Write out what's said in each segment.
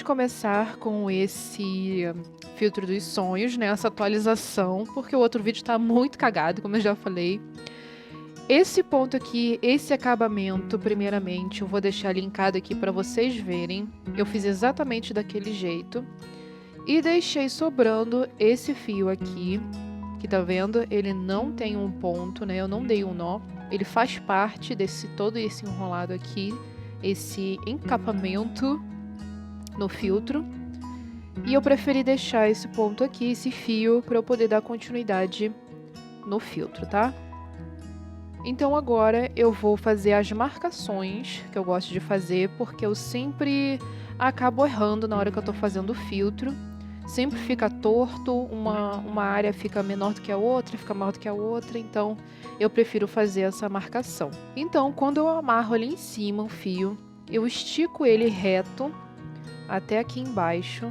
começar com esse filtro dos sonhos, né? Essa atualização, porque o outro vídeo tá muito cagado, como eu já falei. Esse ponto aqui, esse acabamento, primeiramente, eu vou deixar linkado aqui para vocês verem. Eu fiz exatamente daquele jeito. E deixei sobrando esse fio aqui, que tá vendo? Ele não tem um ponto, né? Eu não dei um nó. Ele faz parte desse todo esse enrolado aqui, esse encapamento no filtro. E eu preferi deixar esse ponto aqui, esse fio, para eu poder dar continuidade no filtro, tá? Então agora eu vou fazer as marcações que eu gosto de fazer, porque eu sempre acabo errando na hora que eu tô fazendo o filtro. Sempre fica torto, uma área fica menor do que a outra, fica maior do que a outra, então eu prefiro fazer essa marcação. Então, quando eu amarro ali em cima o fio, eu estico ele reto até aqui embaixo.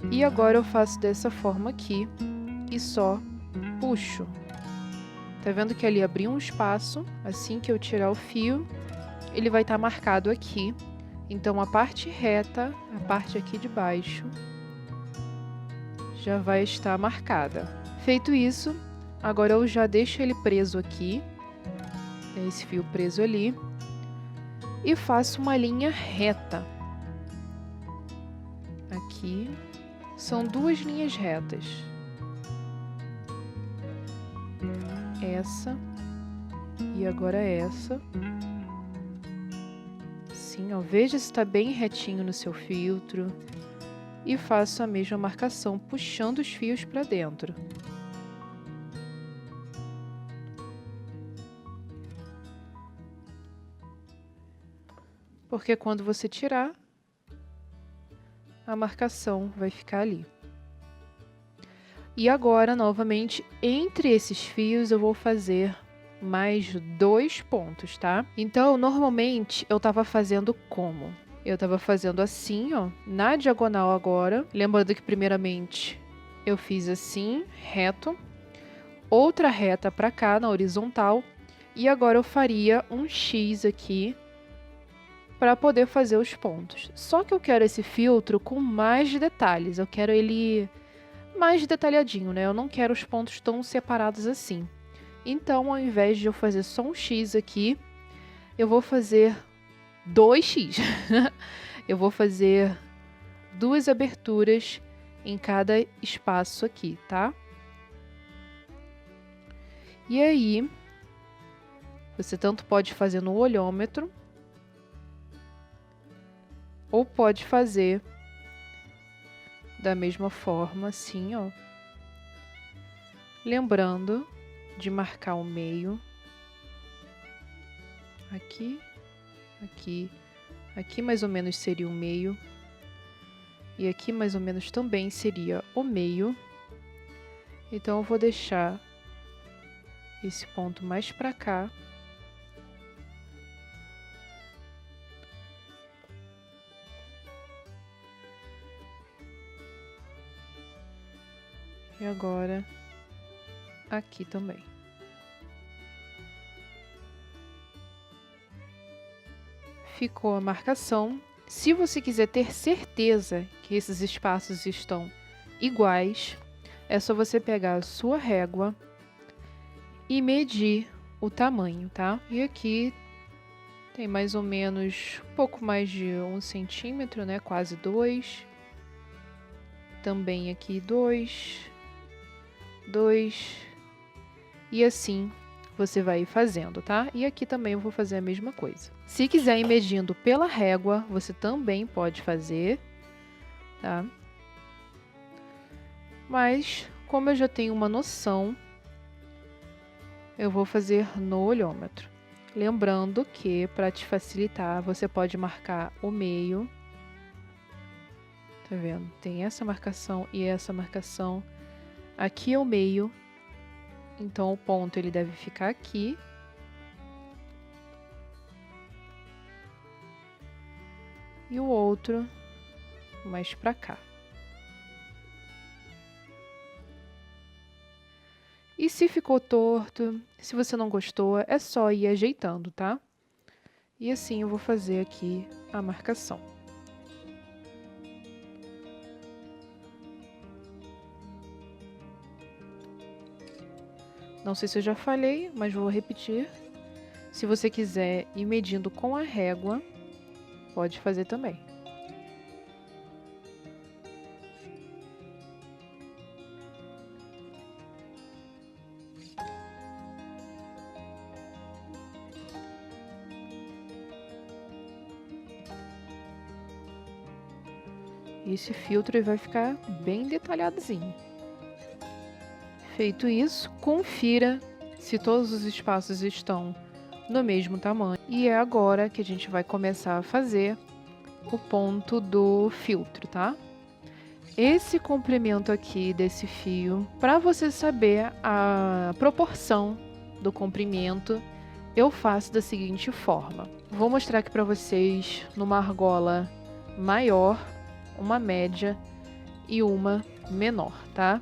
E agora eu faço dessa forma aqui e só puxo. Tá vendo que ali abriu um espaço? Assim que eu tirar o fio, ele vai estar marcado aqui. Então a parte reta, a parte aqui de baixo, já vai estar marcada. Feito isso, agora eu já deixo ele preso aqui. Tem esse fio preso ali. E faço uma linha reta. Aqui. São duas linhas retas. Essa. E agora essa. Sim, ó. Veja se está bem retinho no seu filtro. E faço a mesma marcação, puxando os fios para dentro. Porque quando você tirar, a marcação vai ficar ali. E agora, novamente, entre esses fios eu vou fazer mais 2 pontos, tá? Então, normalmente, eu tava fazendo como? Eu tava fazendo assim, ó, na diagonal agora. Lembrando que, primeiramente, eu fiz assim, reto. Outra reta pra cá, na horizontal. E agora eu faria um X aqui para poder fazer os pontos. Só que eu quero esse filtro com mais detalhes. Eu quero ele mais detalhadinho, né? Eu não quero os pontos tão separados assim. Então, ao invés de eu fazer só um X aqui, eu vou fazer 2X. Eu vou fazer 2 aberturas em cada espaço aqui, tá? E aí, você tanto pode fazer no olhômetro, ou pode fazer da mesma forma, assim, ó. Lembrando de marcar o meio. Aqui, aqui, aqui mais ou menos seria o meio. E aqui mais ou menos também seria o meio. Então eu vou deixar esse ponto mais pra cá. E agora, aqui também. Ficou a marcação. Se você quiser ter certeza que esses espaços estão iguais, é só você pegar a sua régua e medir o tamanho, tá? E aqui tem mais ou menos um pouco mais de 1 centímetro, né? Quase 2. Também aqui 2. 2 e assim você vai fazendo, tá? E aqui também eu vou fazer a mesma coisa. Se quiser ir medindo pela régua, você também pode fazer, tá? Mas, como eu já tenho uma noção, eu vou fazer no olhômetro. Lembrando que, para te facilitar, você pode marcar o meio. Tá vendo? Tem essa marcação e essa marcação. Aqui é o meio, então o ponto ele deve ficar aqui. E o outro mais pra cá. E se ficou torto, se você não gostou, é só ir ajeitando, tá? E assim eu vou fazer aqui a marcação. Não sei se eu já falei, mas vou repetir. Se você quiser ir medindo com a régua, pode fazer também. Esse filtro vai ficar bem detalhadozinho. Feito isso, confira se todos os espaços estão no mesmo tamanho. E é agora que a gente vai começar a fazer o ponto do filtro, tá? Esse comprimento aqui desse fio, para você saber a proporção do comprimento, eu faço da seguinte forma. Vou mostrar aqui para vocês numa argola maior, uma média e uma menor, tá?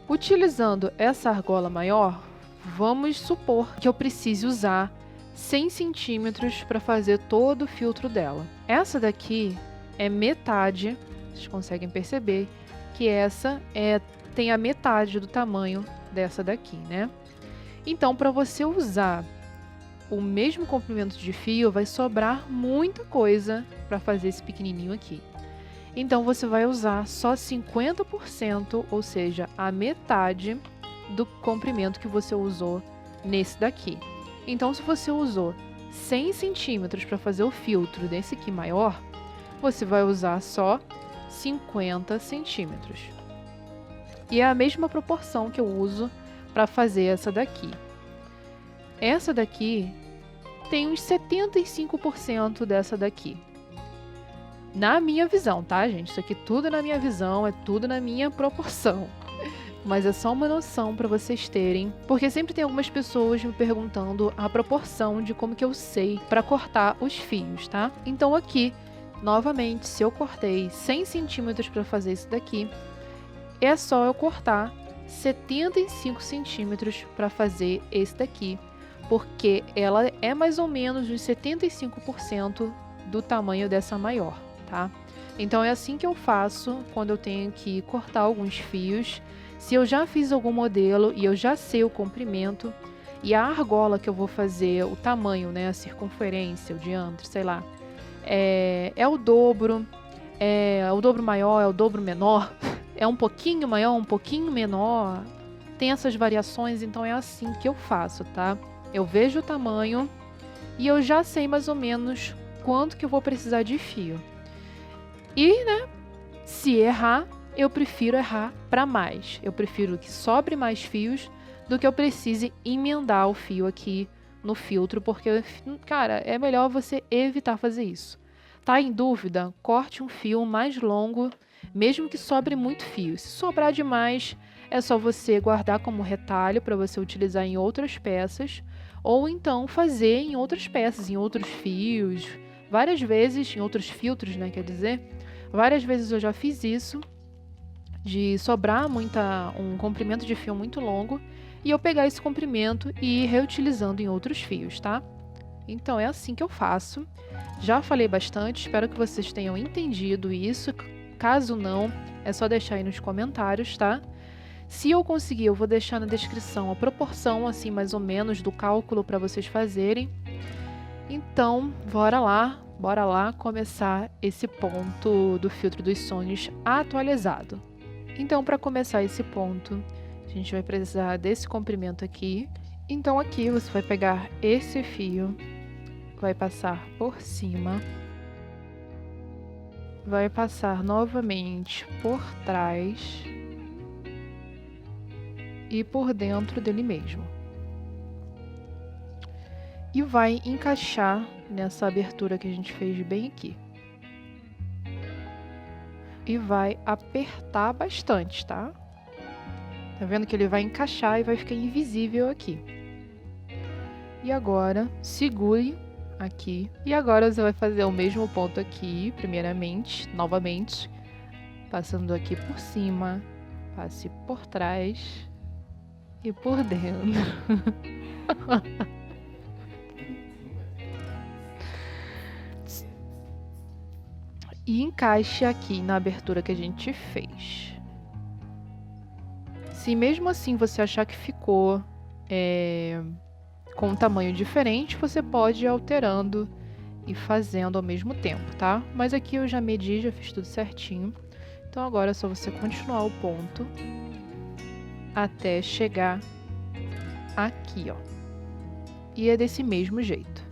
Utilizando essa argola maior, vamos supor que eu precise usar 100 centímetros para fazer todo o filtro dela. Essa daqui é metade, vocês conseguem perceber que essa tem a metade do tamanho dessa daqui, né? Então, para você usar o mesmo comprimento de fio, vai sobrar muita coisa para fazer esse pequenininho aqui. Então, você vai usar só 50%, ou seja, a metade do comprimento que você usou nesse daqui. Então, se você usou 100 centímetros para fazer o filtro desse aqui maior, você vai usar só 50 centímetros. E é a mesma proporção que eu uso para fazer essa daqui. Essa daqui tem uns 75% dessa daqui. Na minha visão, tá, gente? Isso aqui tudo é na minha visão, é tudo na minha proporção. Mas é só uma noção para vocês terem, porque sempre tem algumas pessoas me perguntando a proporção de como que eu sei para cortar os fios, tá? Então aqui, novamente, se eu cortei 100 centímetros para fazer isso daqui, é só eu cortar 75 centímetros para fazer esse daqui, porque ela é mais ou menos uns 75% do tamanho dessa maior, tá? Então é assim que eu faço quando eu tenho que cortar alguns fios. Se eu já fiz algum modelo e eu já sei o comprimento e a argola que eu vou fazer, o tamanho, né, a circunferência, o diâmetro, sei lá, é o dobro maior, é o dobro menor, é um pouquinho maior, um pouquinho menor, tem essas variações, então é assim que eu faço, tá? Eu vejo o tamanho e eu já sei mais ou menos quanto que eu vou precisar de fio. E, né, se errar, eu prefiro errar para mais. Eu prefiro que sobre mais fios do que eu precise emendar o fio aqui no filtro, porque, cara, é melhor você evitar fazer isso. Tá em dúvida? Corte um fio mais longo, mesmo que sobre muito fio. Se sobrar demais, é só você guardar como retalho para você utilizar em outras peças, ou então fazer em outras peças, em outros fios, várias vezes, em outros filtros, né, quer dizer? Várias vezes eu já fiz isso, de sobrar um comprimento de fio muito longo e eu pegar esse comprimento e ir reutilizando em outros fios, tá? Então é assim que eu faço. Já falei bastante, espero que vocês tenham entendido isso. Caso não, é só deixar aí nos comentários, tá? Se eu conseguir, eu vou deixar na descrição a proporção, assim, mais ou menos, do cálculo para vocês fazerem. Então, bora lá começar esse ponto do filtro dos sonhos atualizado. Então, para começar esse ponto, a gente vai precisar desse comprimento aqui. Então, aqui você vai pegar esse fio, vai passar por cima, vai passar novamente por trás e por dentro dele mesmo. E vai encaixar nessa abertura que a gente fez bem aqui. E vai apertar bastante, tá? Tá vendo que ele vai encaixar e vai ficar invisível aqui. E agora, segure aqui. E agora você vai fazer o mesmo ponto aqui, primeiramente, novamente. Passando aqui por cima, passe por trás e por dentro. E encaixe aqui na abertura que a gente fez. Se mesmo assim você achar que ficou com um tamanho diferente, você pode ir alterando e fazendo ao mesmo tempo, tá? Mas aqui eu já medi, já fiz tudo certinho. Então agora é só você continuar o ponto até chegar aqui, ó. E é desse mesmo jeito.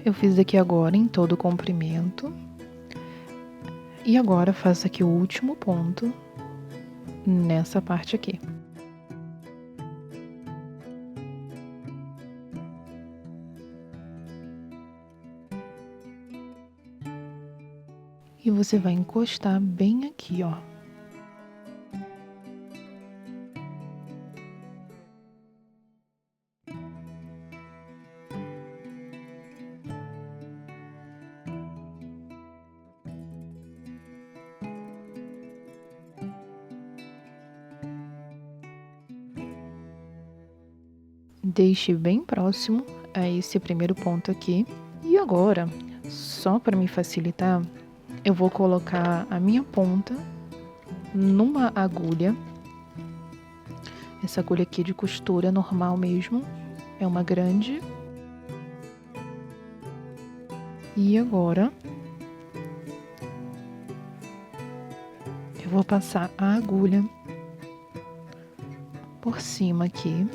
Eu fiz aqui agora em todo o comprimento. E agora faço aqui o último ponto nessa parte aqui. E você vai encostar bem aqui, ó. Deixe bem próximo a esse primeiro ponto aqui. E agora, só para me facilitar, eu vou colocar a minha ponta numa agulha. Essa agulha aqui de costura normal mesmo, é uma grande. E agora, eu vou passar a agulha por cima aqui.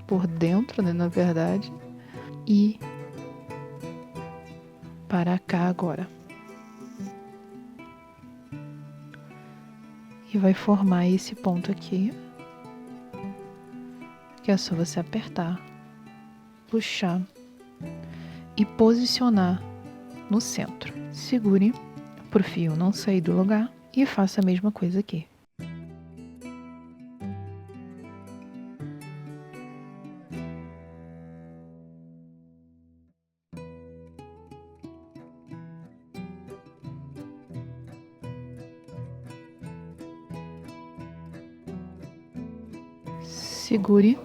Por dentro, né, na verdade, e para cá agora. E vai formar esse ponto aqui, que é só você apertar, puxar e posicionar no centro. Segure para o fio não sair do lugar e faça a mesma coisa aqui. Segure.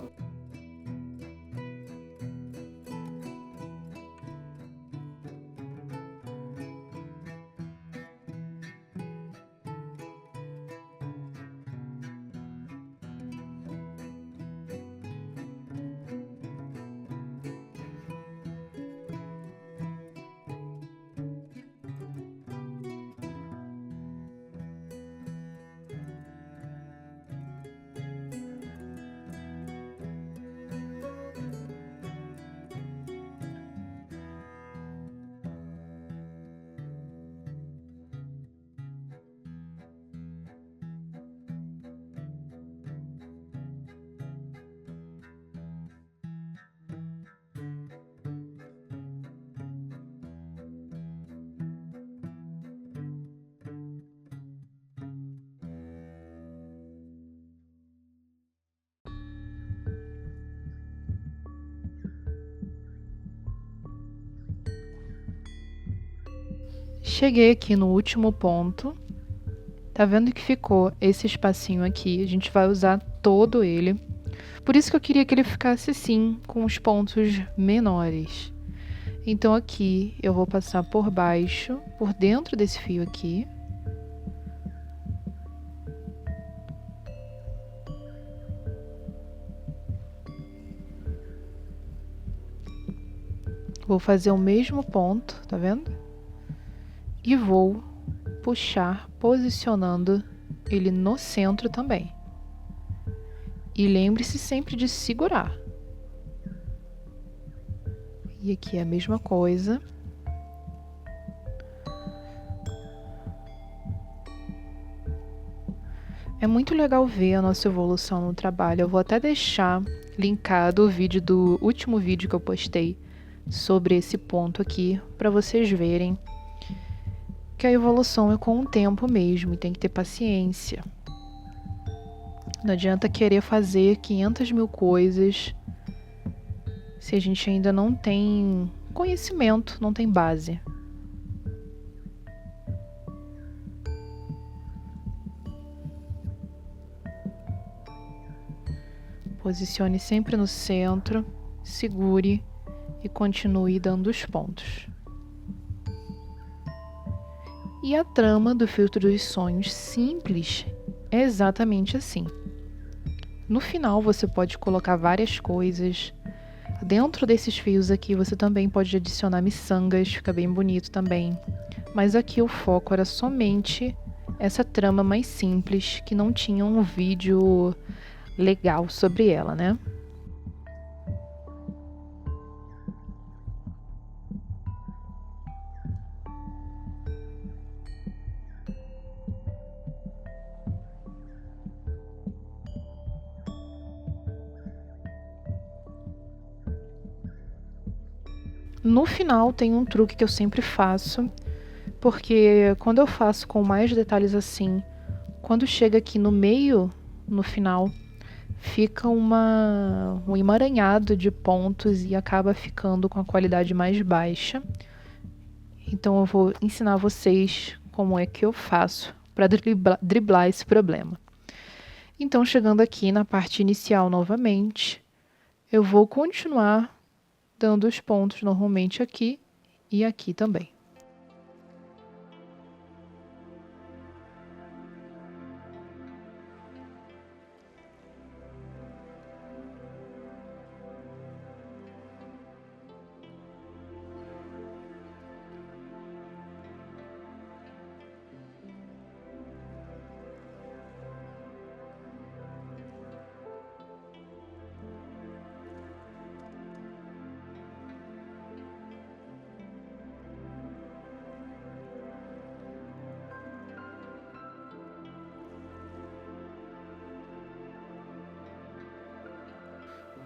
Cheguei aqui no último ponto. Tá vendo que ficou esse espacinho aqui? A gente vai usar todo ele. Por isso que eu queria que ele ficasse assim, com os pontos menores. Então aqui eu vou passar por baixo, por dentro desse fio aqui. Vou fazer o mesmo ponto, tá vendo? E vou puxar, posicionando ele no centro também. E lembre-se sempre de segurar. E aqui é a mesma coisa. É muito legal ver a nossa evolução no trabalho. Eu vou até deixar linkado o vídeo do último vídeo que eu postei sobre esse ponto aqui, para vocês verem que a evolução é com o tempo mesmo e tem que ter paciência. Não adianta querer fazer 500 mil coisas se a gente ainda não tem conhecimento, não tem base. Posicione sempre no centro, segure e continue dando os pontos. E a trama do filtro dos sonhos simples é exatamente assim. No final você pode colocar várias coisas. Dentro desses fios aqui você também pode adicionar miçangas, fica bem bonito também. Mas aqui o foco era somente essa trama mais simples, que não tinha um vídeo legal sobre ela, né? No final tem um truque que eu sempre faço, porque quando eu faço com mais detalhes assim, quando chega aqui no meio, no final, fica um emaranhado de pontos e acaba ficando com a qualidade mais baixa. Então eu vou ensinar vocês como é que eu faço para driblar esse problema. Então, chegando aqui na parte inicial novamente, eu vou continuar dando os pontos normalmente aqui e aqui também.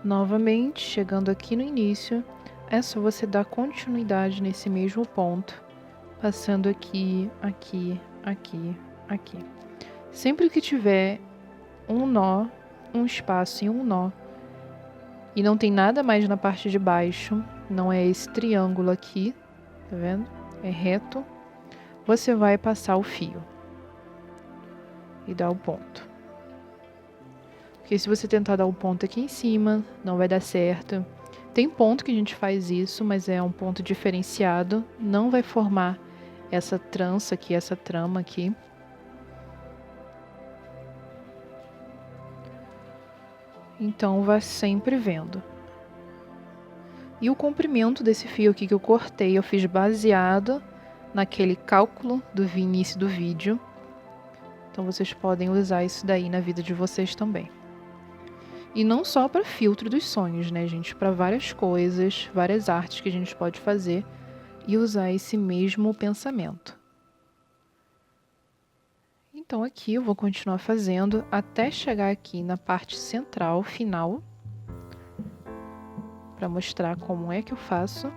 Novamente, chegando aqui no início, é só você dar continuidade nesse mesmo ponto, passando aqui, aqui, aqui, aqui. Sempre que tiver um nó, um espaço e um nó, e não tem nada mais na parte de baixo, não é esse triângulo aqui, tá vendo? É reto, você vai passar o fio e dar o ponto. Porque se você tentar dar o ponto aqui em cima, não vai dar certo. Tem ponto que a gente faz isso, mas é um ponto diferenciado. Não vai formar essa trança aqui, essa trama aqui. Então, vai sempre vendo. E o comprimento desse fio aqui que eu cortei, eu fiz baseado naquele cálculo do início do vídeo. Então, vocês podem usar isso daí na vida de vocês também. E não só para filtro dos sonhos, né, gente? Para várias coisas, várias artes que a gente pode fazer e usar esse mesmo pensamento. Então aqui eu vou continuar fazendo até chegar aqui na parte central, final, para mostrar como é que eu faço.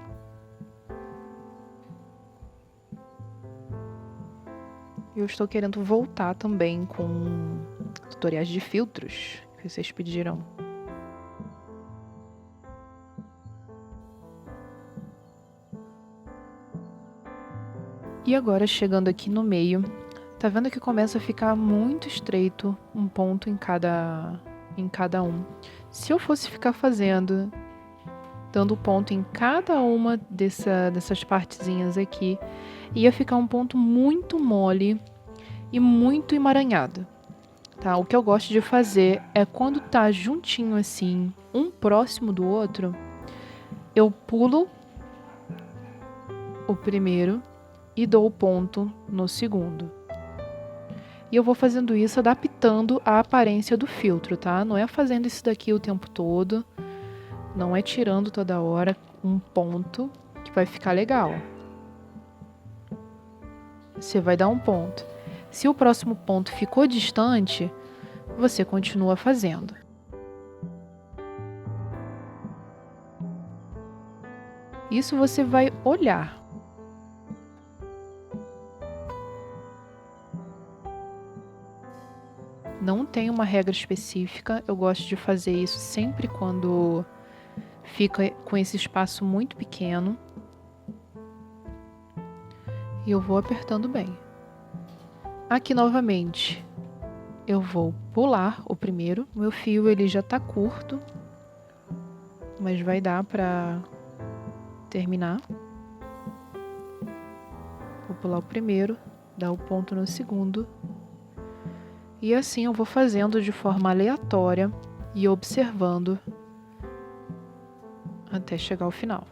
Eu estou querendo voltar também com tutoriais de filtros que vocês pediram. E agora, chegando aqui no meio, tá vendo que começa a ficar muito estreito, um ponto em cada um. Se eu fosse ficar dando ponto em cada uma dessas partezinhas aqui, ia ficar um ponto muito mole e muito emaranhado. Tá? O que eu gosto de fazer é quando tá juntinho assim, um próximo do outro, eu pulo o primeiro e dou o ponto no segundo. E eu vou fazendo isso adaptando a aparência do filtro, tá? Não é fazendo isso daqui o tempo todo, não é tirando toda hora um ponto que vai ficar legal. Você vai dar um ponto. Se o próximo ponto ficou distante, você continua fazendo. Isso você vai olhar. Não tem uma regra específica, eu gosto de fazer isso sempre quando fica com esse espaço muito pequeno. E eu vou apertando bem. Aqui novamente, eu vou pular o primeiro. Meu fio ele já tá curto, mas vai dar pra terminar. Vou pular o primeiro, dar o ponto no segundo. E assim eu vou fazendo de forma aleatória e observando até chegar ao final.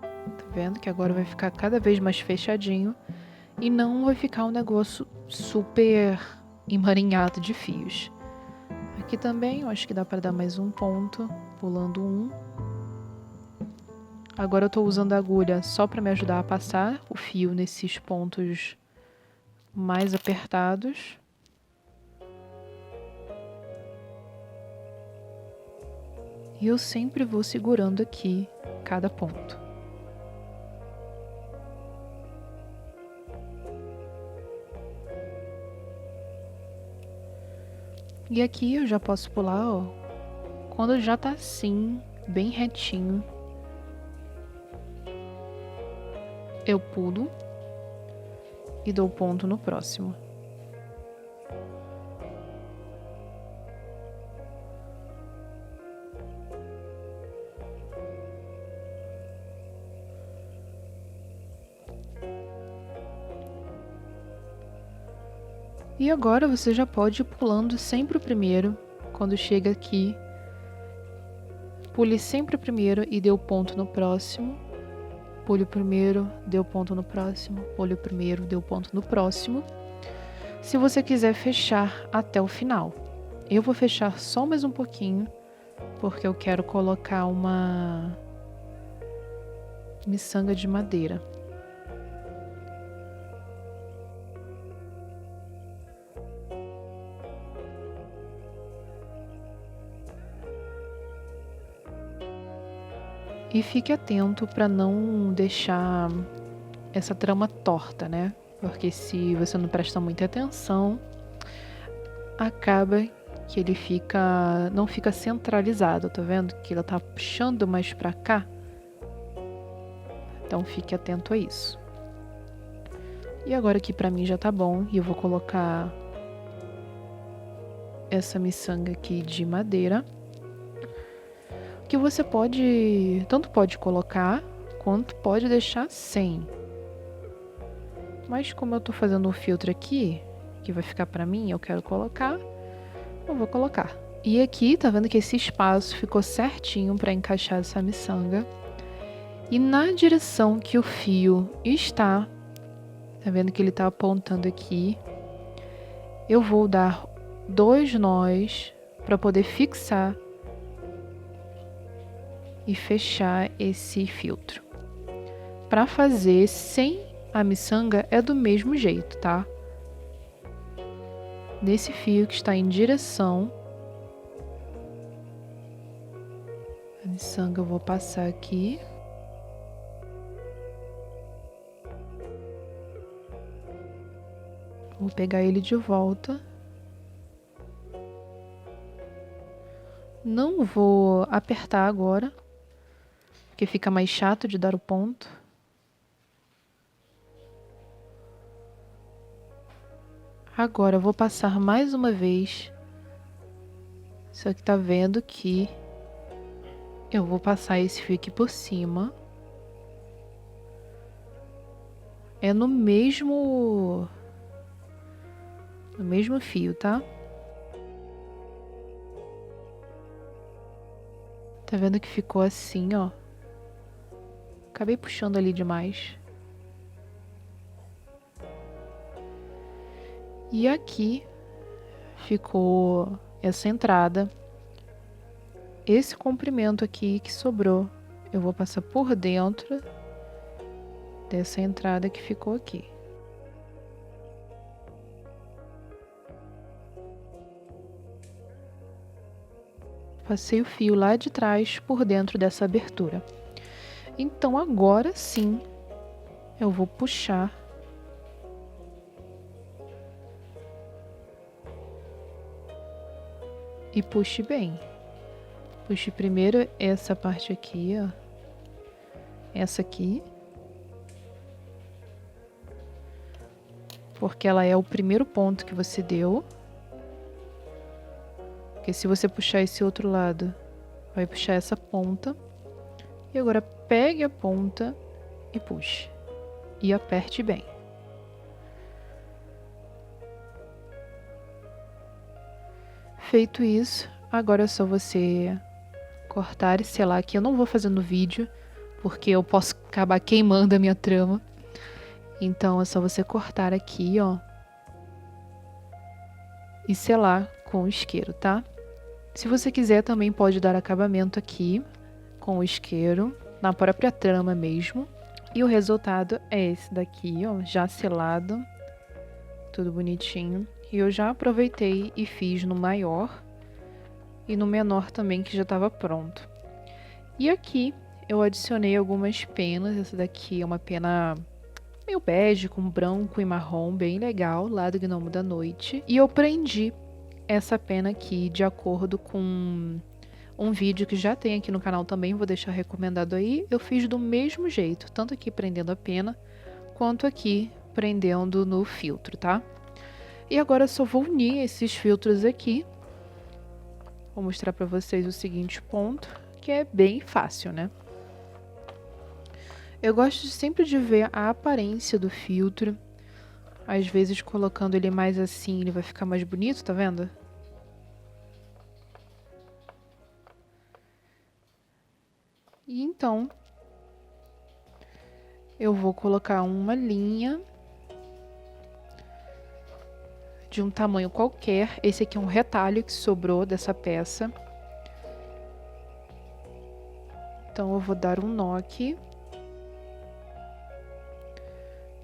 Tá vendo que agora vai ficar cada vez mais fechadinho e não vai ficar um negócio super emaranhado de fios. Aqui também eu acho que dá para dar mais um ponto, pulando um. Agora eu tô usando a agulha só para me ajudar a passar o fio nesses pontos mais apertados. E eu sempre vou segurando aqui cada ponto. E aqui eu já posso pular, ó, quando já tá assim, bem retinho. Eu pulo e dou ponto no próximo. E agora você já pode ir pulando sempre o primeiro. Quando chega aqui, pule sempre o primeiro e dê o ponto no próximo. Pule o primeiro, dê o ponto no próximo. Pule o primeiro, dê o ponto no próximo. Se você quiser fechar até o final. Eu vou fechar só mais um pouquinho, porque eu quero colocar uma miçanga de madeira. E fique atento para não deixar essa trama torta, né? Porque se você não presta muita atenção, acaba que ele não fica centralizado, tá vendo? Que ela tá puxando mais para cá. Então fique atento a isso. E agora aqui para mim já tá bom, e eu vou colocar essa miçanga aqui de madeira. Que você tanto pode colocar, quanto pode deixar sem. Mas como eu tô fazendo um filtro aqui, que vai ficar pra mim, eu quero colocar, eu vou colocar. E aqui, tá vendo que esse espaço ficou certinho pra encaixar essa miçanga. E na direção que o fio está, tá vendo que ele tá apontando aqui, eu vou dar 2 nós pra poder fixar e fechar esse filtro. Para fazer sem a miçanga é do mesmo jeito, tá? Nesse fio que está em direção, a miçanga eu vou passar aqui. Vou pegar ele de volta. Não vou apertar agora, porque fica mais chato de dar o ponto. Agora eu vou passar mais uma vez. Só que tá vendo que eu vou passar esse fio aqui por cima. É no mesmo fio, tá? Tá vendo que ficou assim, ó? Acabei puxando ali demais. E aqui ficou essa entrada. Esse comprimento aqui que sobrou, eu vou passar por dentro dessa entrada que ficou aqui. Passei o fio lá de trás por dentro dessa abertura. Então agora sim, eu vou puxar e puxe bem. Puxe primeiro essa parte aqui, ó. Essa aqui. Porque ela é o primeiro ponto que você deu. Porque se você puxar esse outro lado, vai puxar essa ponta. E agora pegue a ponta e puxe. E aperte bem. Feito isso, agora é só você cortar e selar aqui. Eu não vou fazer no vídeo, porque eu posso acabar queimando a minha trama. Então é só você cortar aqui, ó. E selar com o isqueiro, tá? Se você quiser, também pode dar acabamento aqui com o isqueiro, na própria trama mesmo. E o resultado é esse daqui, ó, já selado, tudo bonitinho. E eu já aproveitei e fiz no maior e no menor também, que já estava pronto. E aqui eu adicionei algumas penas. Essa daqui é uma pena meio bege com branco e marrom, bem legal, lá do Gnomo da Noite. E eu prendi essa pena aqui de acordo com um vídeo que já tem aqui no canal também, vou deixar recomendado aí. Eu fiz do mesmo jeito, tanto aqui prendendo a pena, quanto aqui prendendo no filtro, tá? E agora eu só vou unir esses filtros aqui. Vou mostrar pra vocês o seguinte ponto, que é bem fácil, né? Eu gosto sempre de ver a aparência do filtro. Às vezes colocando ele mais assim, ele vai ficar mais bonito, tá vendo? E então, eu vou colocar uma linha de um tamanho qualquer. Esse aqui é um retalho que sobrou dessa peça. Então eu vou dar um nó aqui.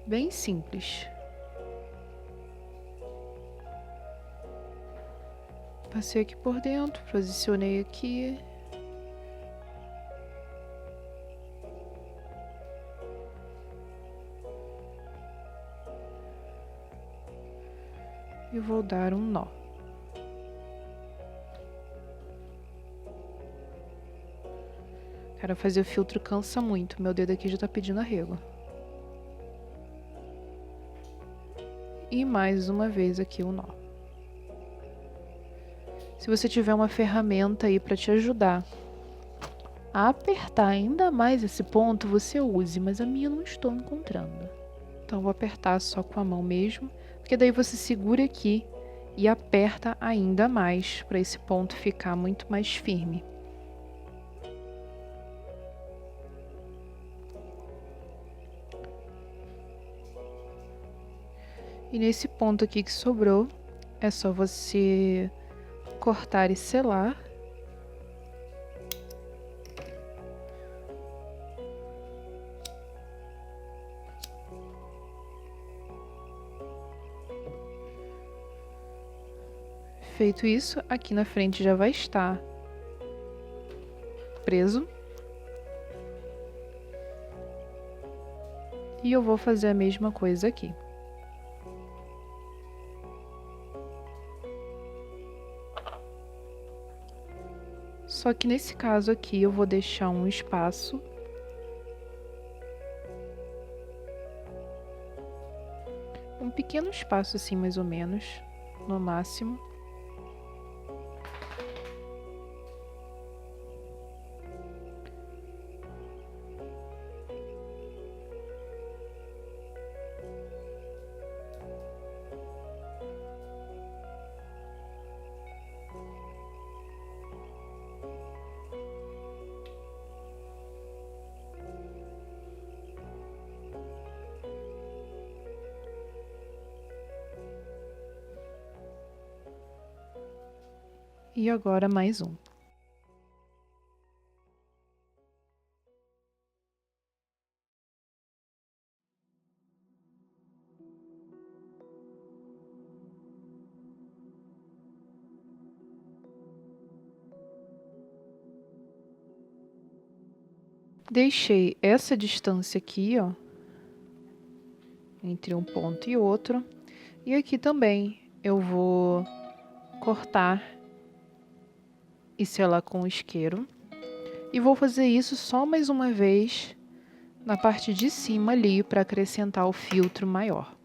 Bem simples. Passei aqui por dentro, posicionei aqui. E vou dar um nó. Cara, fazer o filtro cansa muito. Meu dedo aqui já tá pedindo arrego. E mais uma vez aqui o nó. Se você tiver uma ferramenta aí para te ajudar a apertar ainda mais esse ponto, você use, mas a minha não estou encontrando. Então eu vou apertar só com a mão mesmo, porque daí você segura aqui e aperta ainda mais para esse ponto ficar muito mais firme. E nesse ponto aqui que sobrou, é só você cortar e selar. Feito isso, aqui na frente já vai estar preso. E eu vou fazer a mesma coisa aqui. Só que nesse caso aqui eu vou deixar um espaço. Um pequeno espaço assim, mais ou menos, no máximo. E agora mais um. Deixei essa distância aqui, ó, entre um ponto e outro. E aqui também eu vou cortar e selar com o isqueiro. E vou fazer isso só mais uma vez na parte de cima ali para acrescentar o filtro maior.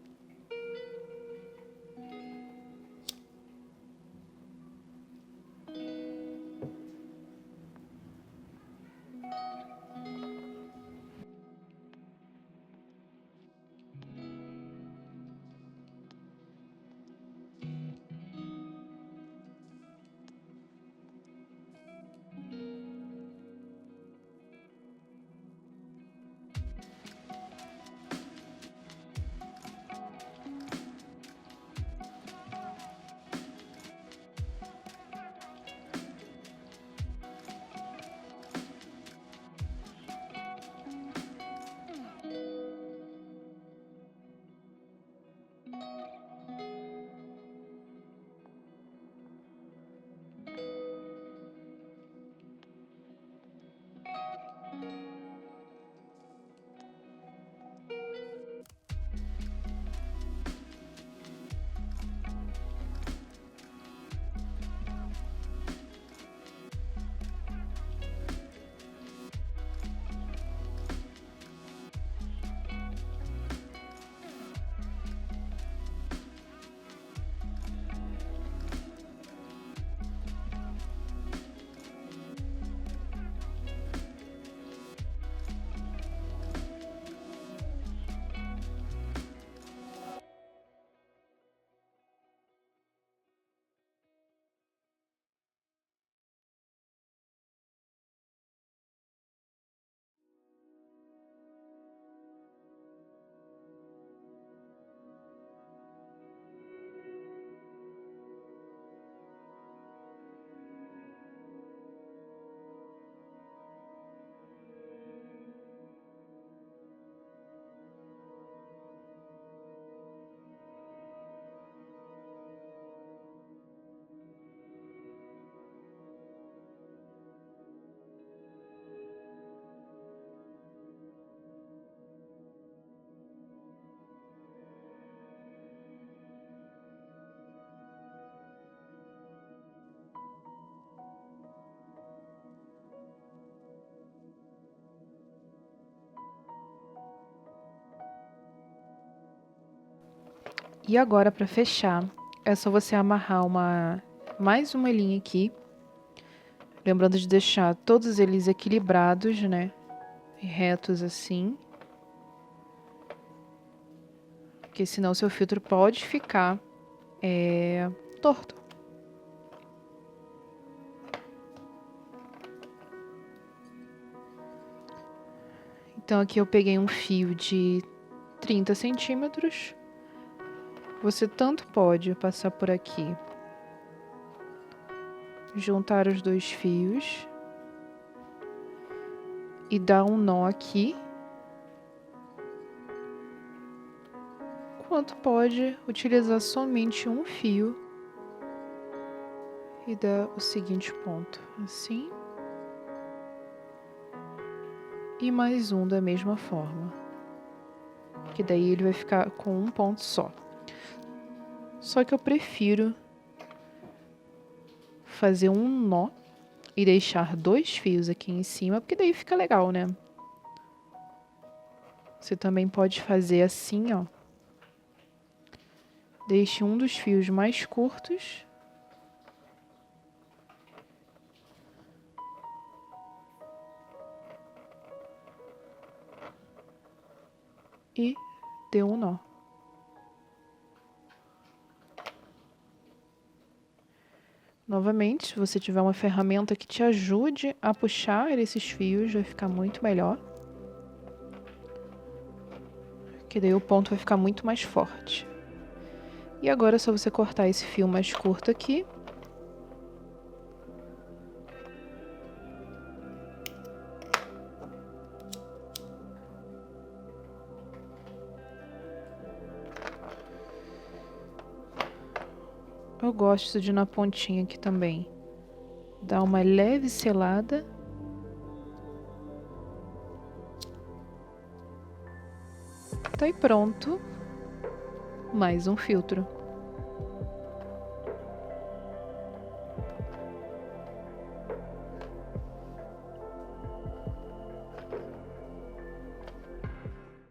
E agora, para fechar, é só você amarrar mais uma linha aqui. Lembrando de deixar todos eles equilibrados, né? Retos assim. Porque senão seu filtro pode ficar torto. Então aqui eu peguei um fio de 30 centímetros. Você tanto pode passar por aqui, juntar os dois fios e dar um nó aqui, quanto pode utilizar somente um fio e dar o seguinte ponto, assim, e mais um da mesma forma, que daí ele vai ficar com um ponto só. Só que eu prefiro fazer um nó e deixar dois fios aqui em cima, porque daí fica legal, né? Você também pode fazer assim, ó. Deixe um dos fios mais curtos e dê um nó. Novamente, se você tiver uma ferramenta que te ajude a puxar esses fios, vai ficar muito melhor. Que daí o ponto vai ficar muito mais forte. E agora é só você cortar esse fio mais curto aqui. Eu gosto de ir na pontinha aqui também. Dar uma leve selada. Tá aí pronto. Mais um filtro.